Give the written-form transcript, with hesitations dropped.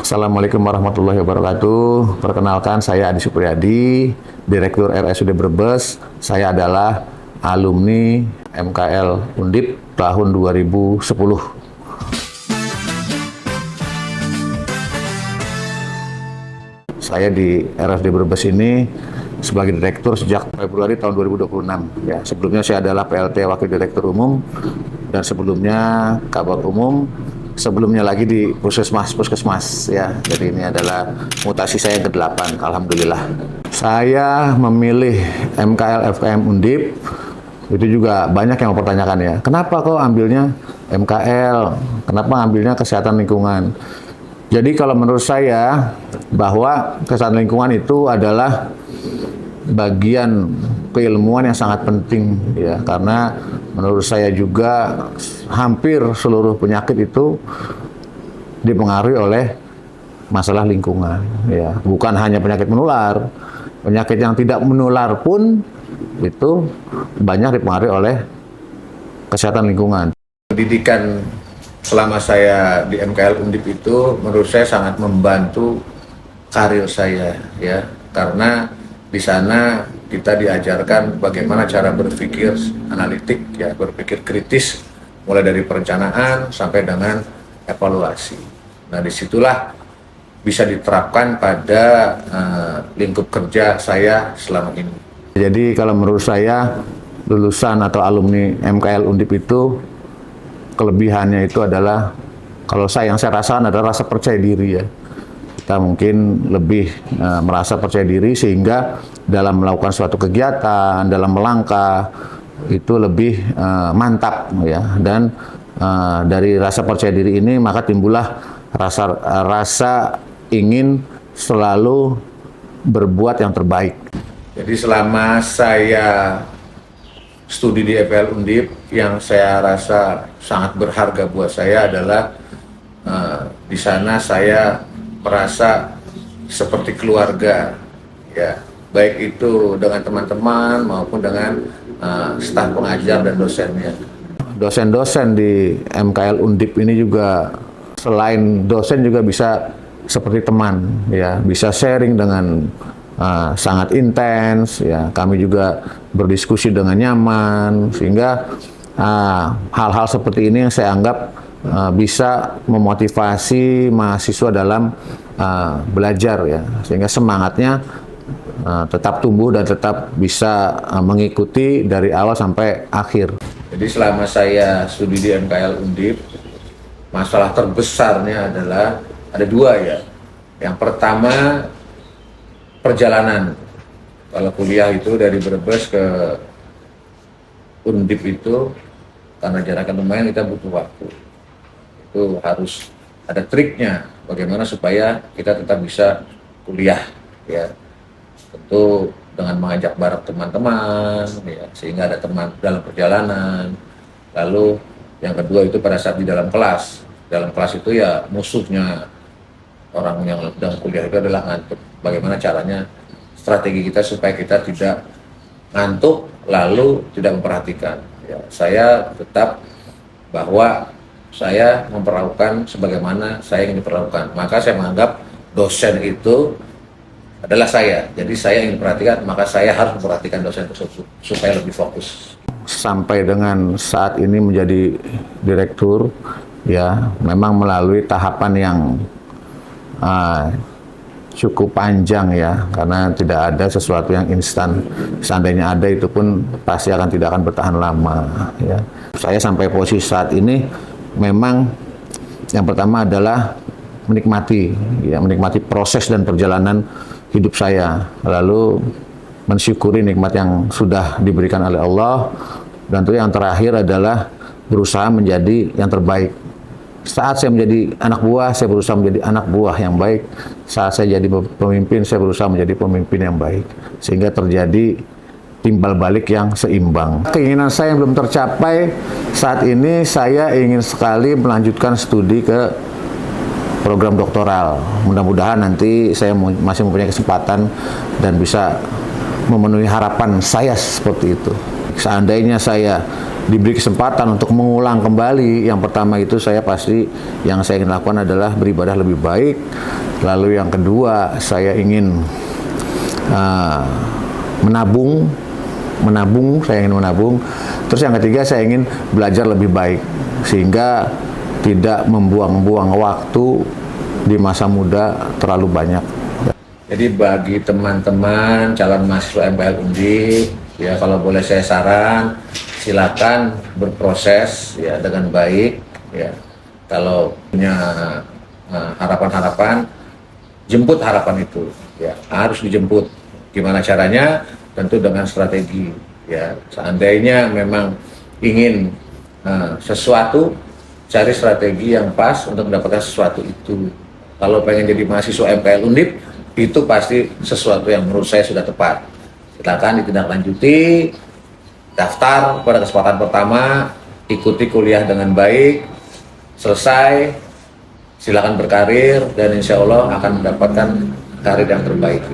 Assalamualaikum warahmatullahi wabarakatuh. Perkenalkan, saya Adi Supriyadi, Direktur RSUD Brebes. Saya adalah alumni MKL Undip tahun 2010. Saya di RSUD Brebes ini sebagai direktur sejak Februari tahun 2026. Ya, sebelumnya saya adalah PLT Wakil Direktur Umum dan sebelumnya Kabar Umum. Sebelumnya lagi di Puskesmas ya. Jadi ini adalah mutasi saya yang ke-8, alhamdulillah. Saya memilih MKL FKM Undip. Itu juga banyak yang mempertanyakan ya. Kenapa kok ambilnya MKL? Kenapa ambilnya kesehatan lingkungan? Jadi kalau menurut saya bahwa kesehatan lingkungan itu adalah bagian keilmuan yang sangat penting ya, karena menurut saya juga hampir seluruh penyakit itu dipengaruhi oleh masalah lingkungan ya, bukan hanya penyakit menular, penyakit yang tidak menular pun itu banyak dipengaruhi oleh kesehatan lingkungan. Pendidikan selama saya di MKL Undip itu menurut saya sangat membantu karir saya ya, karena di sana kita diajarkan bagaimana cara berpikir analitik ya, berpikir kritis mulai dari perencanaan sampai dengan evaluasi. Nah, disitulah bisa diterapkan pada lingkup kerja saya selama ini. Jadi kalau menurut saya lulusan atau alumni MKL Undip itu kelebihannya itu adalah, kalau yang saya rasakan adalah rasa percaya diri ya. Kita mungkin lebih merasa percaya diri sehingga dalam melakukan suatu kegiatan, dalam melangkah itu lebih mantap ya, dan dari rasa percaya diri ini maka timbullah rasa ingin selalu berbuat yang terbaik. Jadi selama saya studi di MKL Undip, yang saya rasa sangat berharga buat saya adalah di sana saya merasa seperti keluarga ya, baik itu dengan teman-teman maupun dengan staf pengajar dan dosennya. Dosen-dosen di MKL Undip ini juga selain dosen juga bisa seperti teman ya, bisa sharing dengan sangat intens ya. Kami juga berdiskusi dengan nyaman, sehingga hal-hal seperti ini yang saya anggap bisa memotivasi mahasiswa dalam belajar ya, sehingga semangatnya tetap tumbuh dan tetap bisa mengikuti dari awal sampai akhir. Jadi selama saya studi di MKL Undip, masalah terbesarnya adalah ada dua ya. Yang pertama, perjalanan. Kalau kuliah itu dari Brebes ke Undip itu karena jaraknya lumayan, kita butuh waktu. Itu harus ada triknya bagaimana supaya kita tetap bisa kuliah ya, tentu dengan mengajak bareng teman-teman ya, sehingga ada teman dalam perjalanan. Lalu yang kedua itu pada saat di dalam kelas itu ya musuhnya orang yang sedang kuliah itu adalah ngantuk. Bagaimana caranya, strategi kita supaya kita tidak ngantuk lalu tidak memperhatikan ya. Saya tetap bahwa saya memperlakukan sebagaimana saya ingin diperlakukan. Maka saya menganggap dosen itu adalah saya. Jadi saya ingin diperhatikan, maka saya harus memperhatikan dosen tersebut supaya lebih fokus. Sampai dengan saat ini menjadi direktur ya, memang melalui tahapan yang cukup panjang ya, karena tidak ada sesuatu yang instan. Seandainya ada, itu pun pasti tidak akan bertahan lama ya. Saya sampai posisi saat ini memang yang pertama adalah menikmati proses dan perjalanan hidup saya, lalu mensyukuri nikmat yang sudah diberikan oleh Allah, dan tentu yang terakhir adalah berusaha menjadi yang terbaik. Saat saya menjadi anak buah, saya berusaha menjadi anak buah yang baik. Saat saya jadi pemimpin, saya berusaha menjadi pemimpin yang baik, sehingga terjadi timbal balik yang seimbang. Keinginan saya yang belum tercapai saat ini, saya ingin sekali melanjutkan studi ke program doktoral. Mudah-mudahan nanti saya masih mempunyai kesempatan dan bisa memenuhi harapan saya seperti itu. Seandainya saya diberi kesempatan untuk mengulang kembali, yang pertama itu yang saya ingin lakukan adalah beribadah lebih baik. Lalu yang kedua, saya ingin menabung. Terus yang ketiga, saya ingin belajar lebih baik sehingga tidak membuang-buang waktu di masa muda terlalu banyak. Jadi bagi teman-teman calon mahasiswa MPL Undip, ya kalau boleh saya saran, silakan berproses ya dengan baik. Ya, kalau punya harapan-harapan, jemput harapan itu. Ya, harus dijemput. Gimana caranya? Tentu dengan strategi. Ya, seandainya memang ingin sesuatu, cari strategi yang pas untuk mendapatkan sesuatu itu. Kalau pengen jadi mahasiswa MPL Undip, itu pasti sesuatu yang menurut saya sudah tepat. Silakan ditindaklanjuti, daftar pada kesempatan pertama, ikuti kuliah dengan baik, selesai, silakan berkarir, dan insya Allah akan mendapatkan karir yang terbaik.